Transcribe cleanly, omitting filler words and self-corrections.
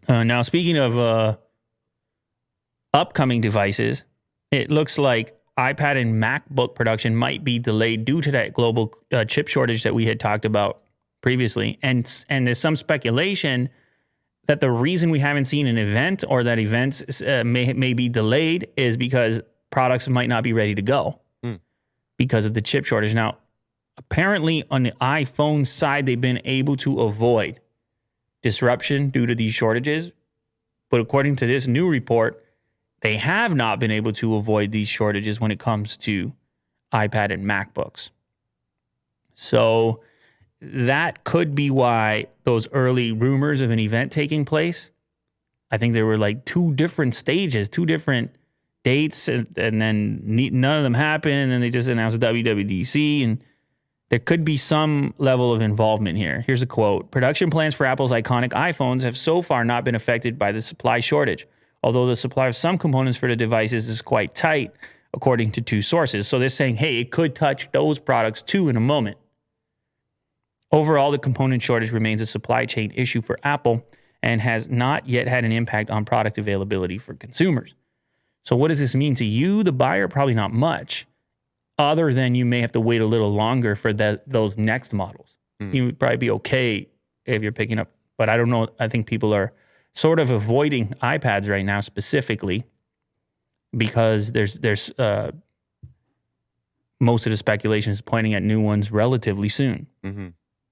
Now, speaking of upcoming devices, it looks like iPad and MacBook production might be delayed due to that global chip shortage that we had talked about previously. And there's some speculation that the reason we haven't seen an event or that events may be delayed is because products might not be ready to go because of the chip shortage. Now, apparently on the iPhone side, they've been able to avoid disruption due to these shortages. But according to this new report, they have not been able to avoid these shortages when it comes to iPad and MacBooks. So that could be why those early rumors of an event taking place, I think there were like two different stages, two different dates, and then none of them happened, and then they just announced WWDC, and there could be some level of involvement here. Here's a quote. Production plans for Apple's iconic iPhones have so far not been affected by the supply shortage, although the supply of some components for the devices is quite tight, according to two sources. So they're saying, hey, it could touch those products too in a moment. Overall, the component shortage remains a supply chain issue for Apple and has not yet had an impact on product availability for consumers. So what does this mean to you, the buyer? Probably not much, other than you may have to wait a little longer for those next models. You would probably be okay if you're picking up, but I don't know. I think people are sort of avoiding iPads right now specifically because there's most of the speculation is pointing at new ones relatively soon.